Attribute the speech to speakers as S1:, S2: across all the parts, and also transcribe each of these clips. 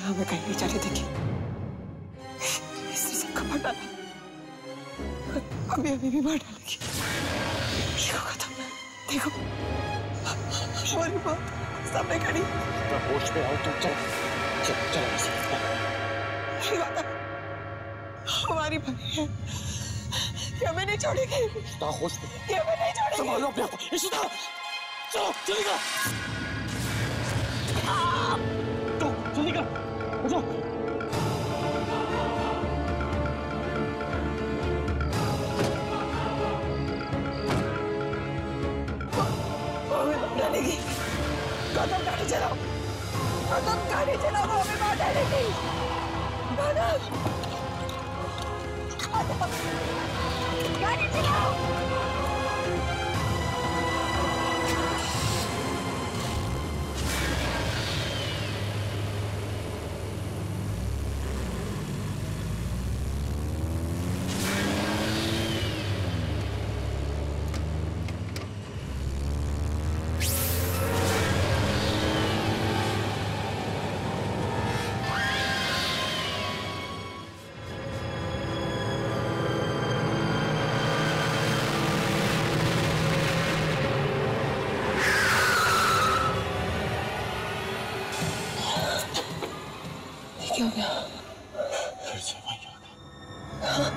S1: हमें कहीं नहीं जाने देंगे। इसने सबका मार डाला, अभी अभी भी मार डालेगी। देखो खत्म, देखो हमारी माँ सामने खड़ी।
S2: मैं होश पे आऊं तो चल
S1: हमारी भाई है, ये हमें नहीं छोड़ेगी।
S2: होश पे,
S1: ये हमें नहीं छोड़ेगी।
S2: संभालो अपने आप को। इशिता, चलो चलेगा, तो चलेगा, उठो।
S1: डालेगी। गौतम गाड़ी चलाओ, गौतम गाड़ी चलाओ, वो हमें मार डालेगी। गौतम गाड़ी चलाओ। क्या हो गया?
S2: फिर से वही आ गया।
S1: हाँ?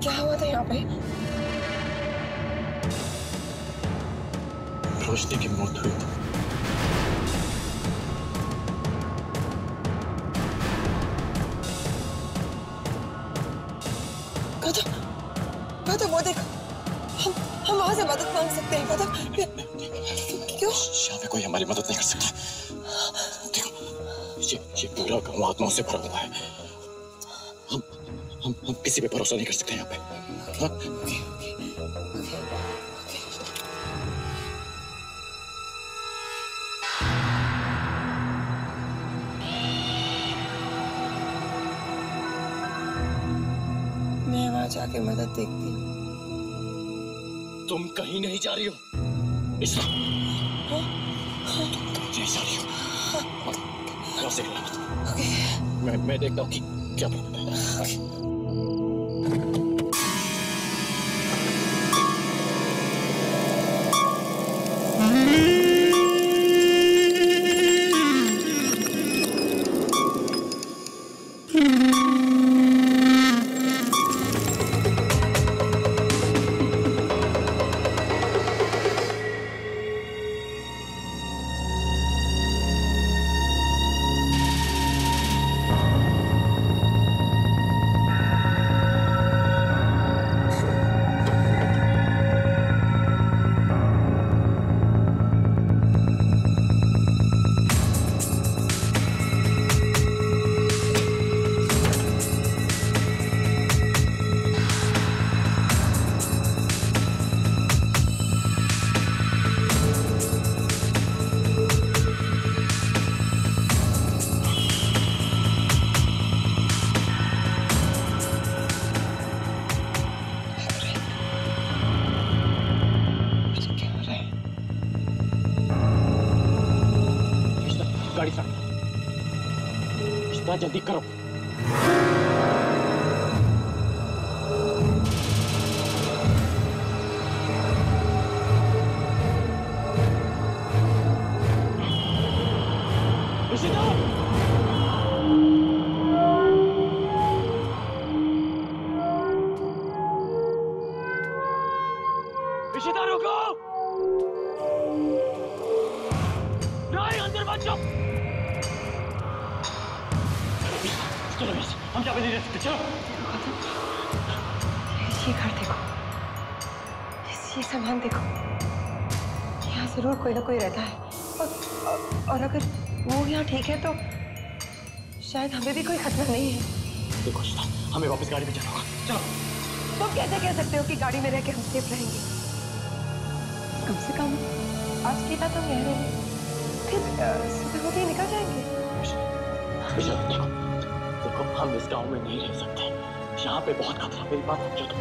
S1: क्या हुआ था यहाँ पे?
S2: रोशनी की मौत हुई थी।
S1: गौतम, गौतम वो देखो, हम वहां से मदद मांग सकते हैं। गौतम क्यों?
S2: यहाँ पे कोई हमारी मदद नहीं कर सकता। देखो, ये पूरा गांव आत्माओं से भरा हुआ है। हम किसी पे भरोसा नहीं कर सकते यहाँ पे। हाँ?
S1: मैं वहां जाके मदद देखती हूँ।
S2: तुम कहीं नहीं जा रही हो इशरा। तुम कहीं नहीं जा रही हो। मैं देखता हूँ कि क्या प्रॉब्लम है। गाड़ी स्टार्ट जल्दी करो। इशिता रुको, नहीं अंदर मत जाओ। चलो हम क्या नहीं रह सकते। चलो
S1: ये घर देखो, ये सामान देखो, यहाँ जरूर कोई ना कोई रहता है। और अगर वो यहाँ ठीक है तो शायद हमें भी कोई खतरा नहीं है।
S2: देखो शिता, हमें वापस गाड़ी में जाना होगा। चलो।
S1: तुम कैसे कह सकते हो कि गाड़ी में रह के हम सेफ रहेंगे? कम से कम आज की रात हम यहाँ रहेंगे, फिर सुबह होते ही निकल जाएंगे।
S2: देखो देखो, हम इस गांव में नहीं रह सकते, यहाँ पे बहुत खतरा। मेरी बात समझो तुम।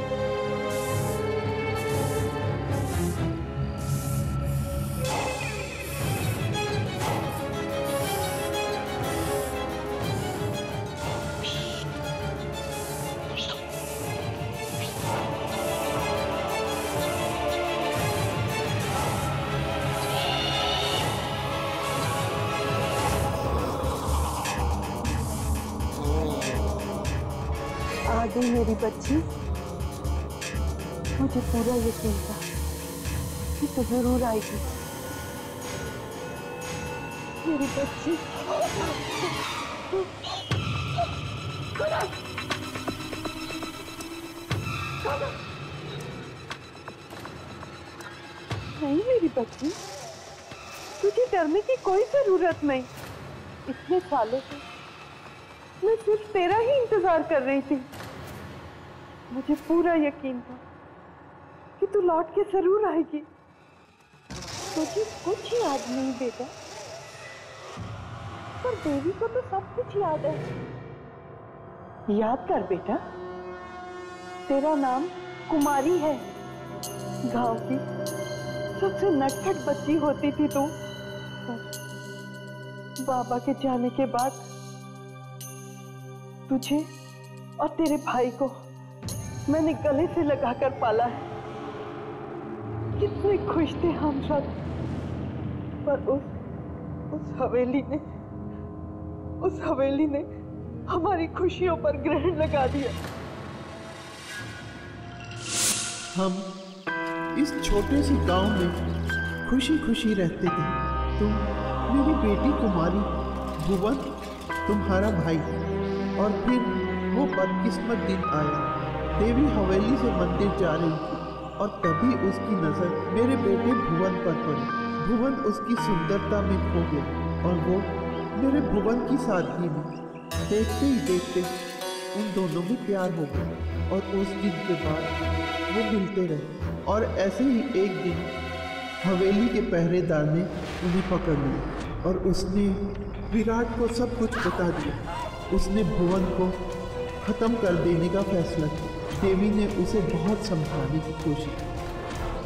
S1: आ गई मेरी बच्ची। मुझे पूरा यकीन था कि तू जरूर आएगी मेरी बच्ची। नहीं मेरी बच्ची, तुझे डरने की कोई जरूरत नहीं। इतने सालों से मैं सिर्फ तेरा ही इंतजार कर रही थी। मुझे पूरा यकीन था कि तू लौट के जरूर आएगी। तुझे कुछ याद नहीं बेटा, पर देवी को तो सब कुछ याद है। याद कर बेटा, तेरा नाम कुमारी है। गांव की सबसे नटखट बच्ची होती थी तू। बाबा के जाने के बाद तुझे और तेरे भाई को मैंने गले से लगाकर पाला है। कितने खुश थे हम सब, पर उस हवेली ने हमारी खुशियों पर ग्रहण लगा दिया।
S3: हम इस छोटे से गांव में खुशी खुशी रहते थे। तुम मेरी बेटी कुमारी, भुवन तुम्हारा भाई, और फिर वो बदकिस्मत दिन आया। देवी हवेली से मंदिर जा रही थी और तभी उसकी नजर मेरे बेटे भुवन पर पड़ी। भुवन उसकी सुंदरता में खो गया और वो मेरे भुवन की सादगी में। देखते ही देखते उन दोनों में प्यार हो गया और उस दिन के बाद वो मिलते रहे। और ऐसे ही एक दिन हवेली के पहरेदार ने उन्हें पकड़ लिया और उसने विराट को सब कुछ बता दिया। उसने भुवन को खत्म कर देने का फैसला किया। देवी ने उसे बहुत समझाने की कोशिश की,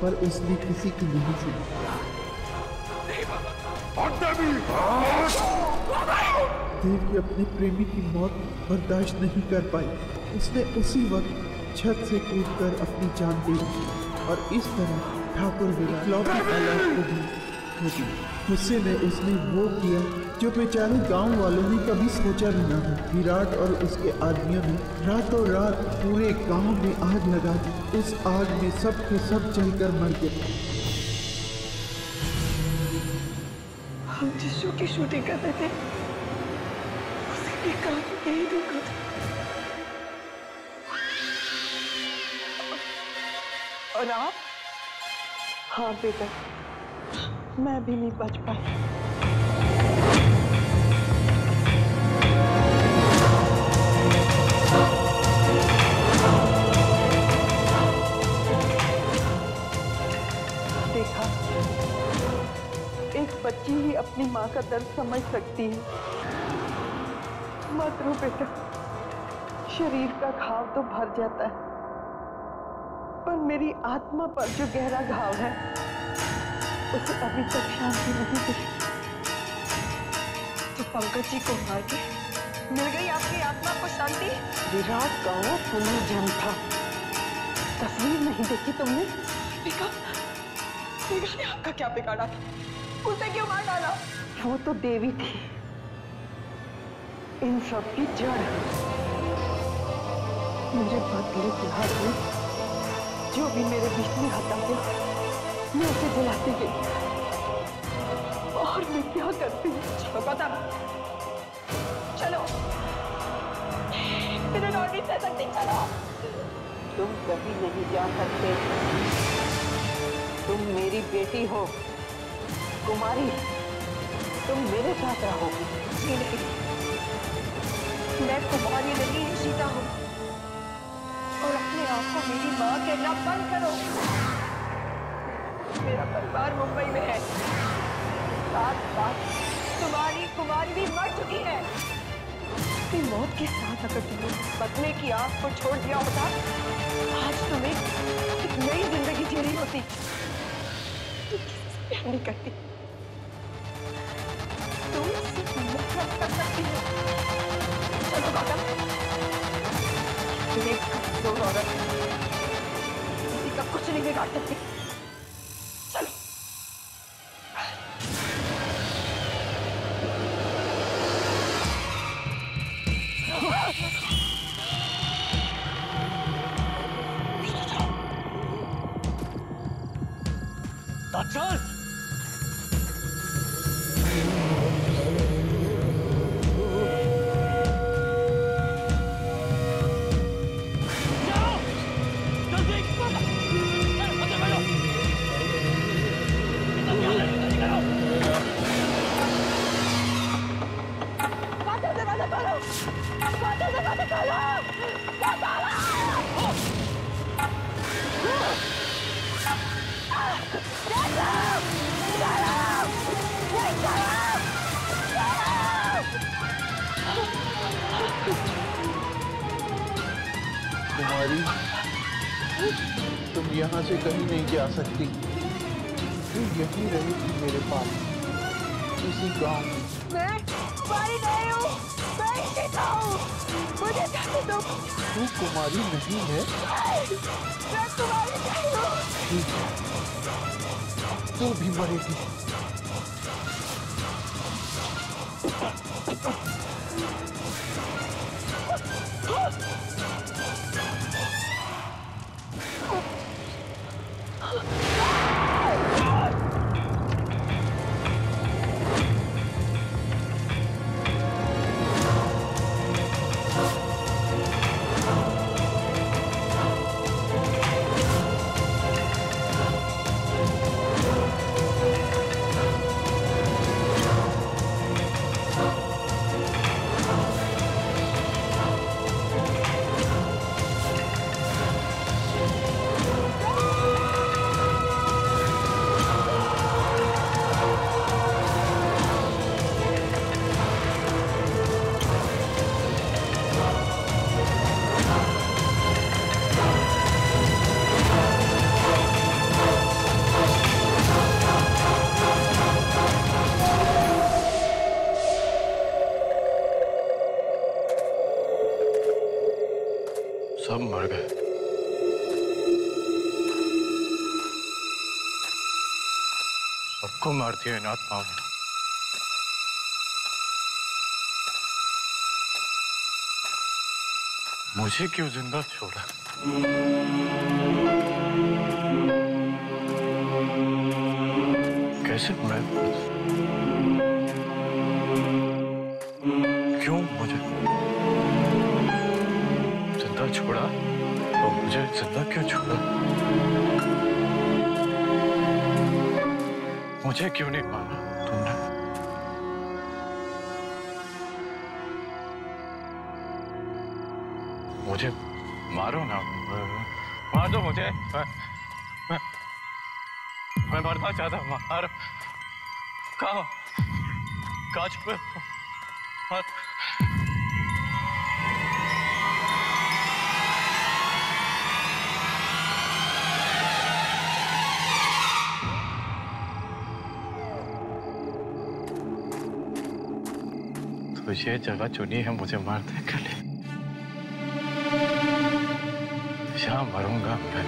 S3: पर उसने किसी की नहीं सुनी। देवी अपने प्रेमी की मौत बर्दाश्त नहीं कर पाई। उसने उसी वक्त छत से कूदकर अपनी जान दे दी और इस तरह ठाकुर विराट लौकी औलाद को भी हो गई। गुस्से में उसने वो किया जो बेचारे गांव वालों ने कभी सोचा भी ना था। विराट और उसके आदमियों ने रातों रात पूरे गांव में आग लगा दी। उस आग में सब के सब जलकर मर गए।
S1: हम जिस शो की शूटिंग कर रहे थे उसी के काम यही देखा था। और आप? हाँ बेटा, मैं भी नहीं बच पाई। देखा, एक बच्ची ही अपनी माँ का दर्द समझ सकती है। मत रो बेटा, शरीर का घाव तो भर जाता है, पर मेरी आत्मा पर जो गहरा घाव है उसे अभी तक शांति नहीं मिली। तो पंकज जी को मार के मिल गई आपकी आत्मा को शांति। विराट का वो पुनर्जन्म था। तस्वीर नहीं देखी तुमने? देखा ने आपका क्या बिगाड़ा था? उसे क्यों मार डाला? वो तो देवी थी, इन सब की जड़। मेरे बदले के हाथ में जो भी मेरे बीच में हटा गया मैं उसे जलाती गई। और मैं क्या करती हूँ? चलो गौतम, चलो, बिना और नहीं सह सकती। चलो, तुम कभी नहीं जा सकते। तुम मेरी बेटी हो कुमारी, तुम मेरे साथ रहोगी। नहीं, मैं कुमारी नहीं सीता हूँ। मेरी माँ कहना बंद करो। मेरा परिवार मुंबई में है। साथ साथ तुम्हारी कुमारी भी मर चुकी है। अपनी मौत के साथ अगर तुमने बदले की आग को छोड़ दिया होता, आज तुम्हें एक नई जिंदगी जीनी होती। प्यार नहीं करती, तुम सिर्फ नफरत कर सकती हो। चलो गौतम, एक कमजोर औरत किसी का कुछ नहीं बिगाड़ सकती। चलो।
S2: डॉक्टर!
S3: कुमारी, तुम यहाँ से कहीं नहीं जा सकती। तू यहीं रहेगी मेरे पास, इसी गांव में।
S1: मैं कुमारी नहीं हूँ, मैं सीता हूँ। मुझे जाने दो।
S3: तू कुमारी नहीं है?
S1: मैं कुमारी नहीं हूँ।
S3: ठीक है, तू भी मरेगी।
S2: सब मर गए। सबको मार दिया इन आत्माओं ने। मुझे क्यों जिंदा छोड़ा? कैसे मैं? क्यों मुझे जिंदा छोड़ा? तो मुझे जिंदा क्यों छोड़ा? मुझे क्यों नहीं माना तुमने? मुझे मारो ना, मार दो मुझे। मैं मरना चाहता हूँ। मारो। कहाँ छुपे? तो ये जगह चुनी है मुझे मारने के लिए। यहाँ मरूंगा मैं।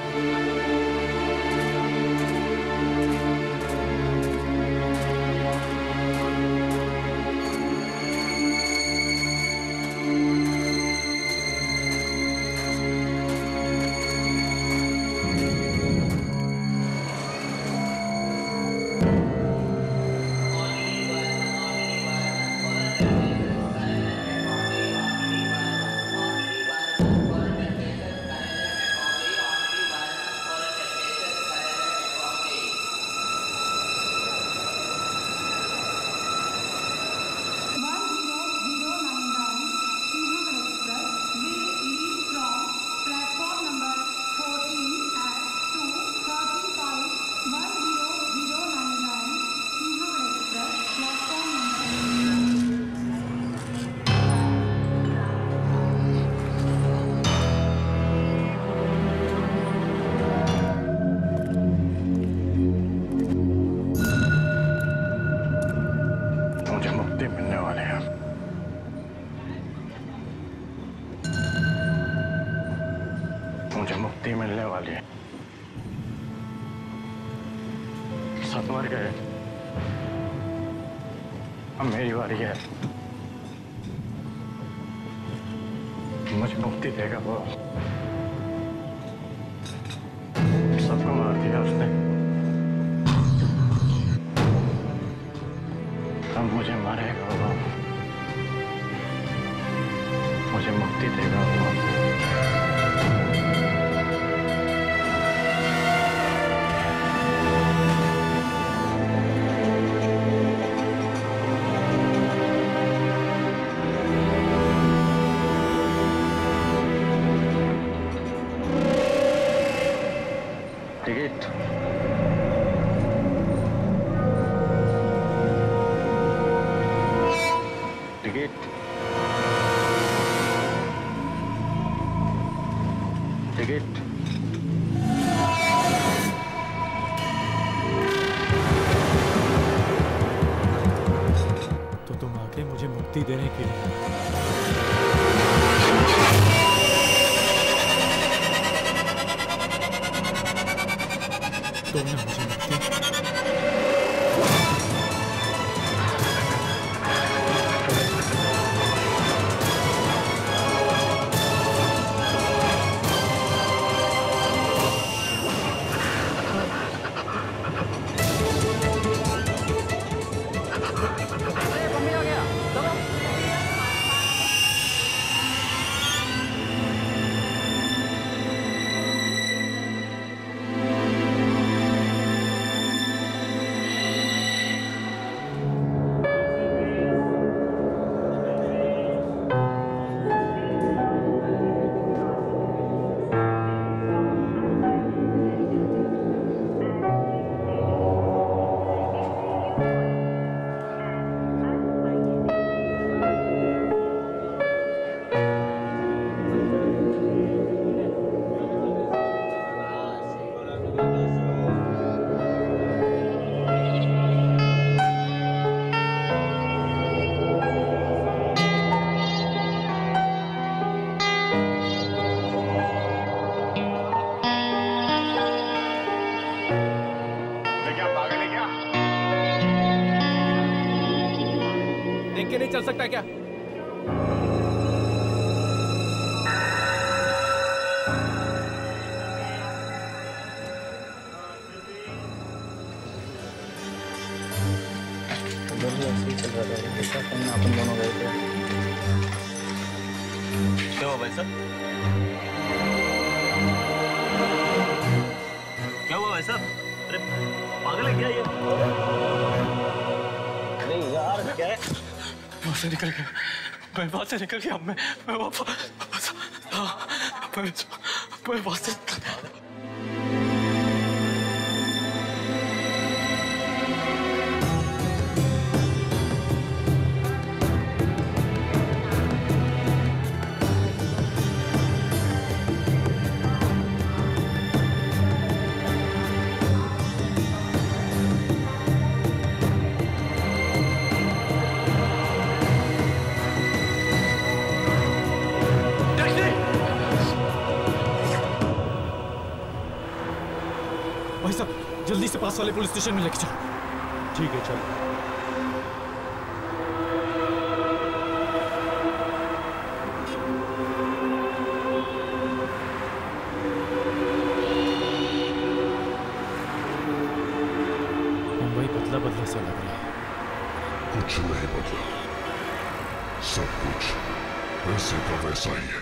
S2: मुझे मुक्ति मिलने वाली है। सब मर गए, अब मेरी बारी है। मुझे मुक्ति देगा वो। सबको मार दिया उसने, अब मुझे मारेगा वो। मुझे मुक्ति देगा वो। टिकट टिकट टिकट
S4: तो तुम आके मुझे मुक्ति देने के लिए तुमने मुझे मुक्ति
S5: चल सकता है क्या?
S2: अपन दोनों गए थे। क्या हुआ भाई साहब? क्या हुआ भाई साहब? अरे पागल है क्या ये? अरे यार क्या है?
S4: वहाँ से निकल गया, मैं वहाँ से निकल गया। मैं वापस हाँ, मैं वहाँ से निकल गया। भाई साहब जल्दी से पास वाले पुलिस स्टेशन में लेके चलो।
S5: ठीक है चलो।
S4: मुंबई बदला बदला सा लग रहा है।
S6: कुछ नहीं बदला, सब कुछ वैसे का वैसा ही है।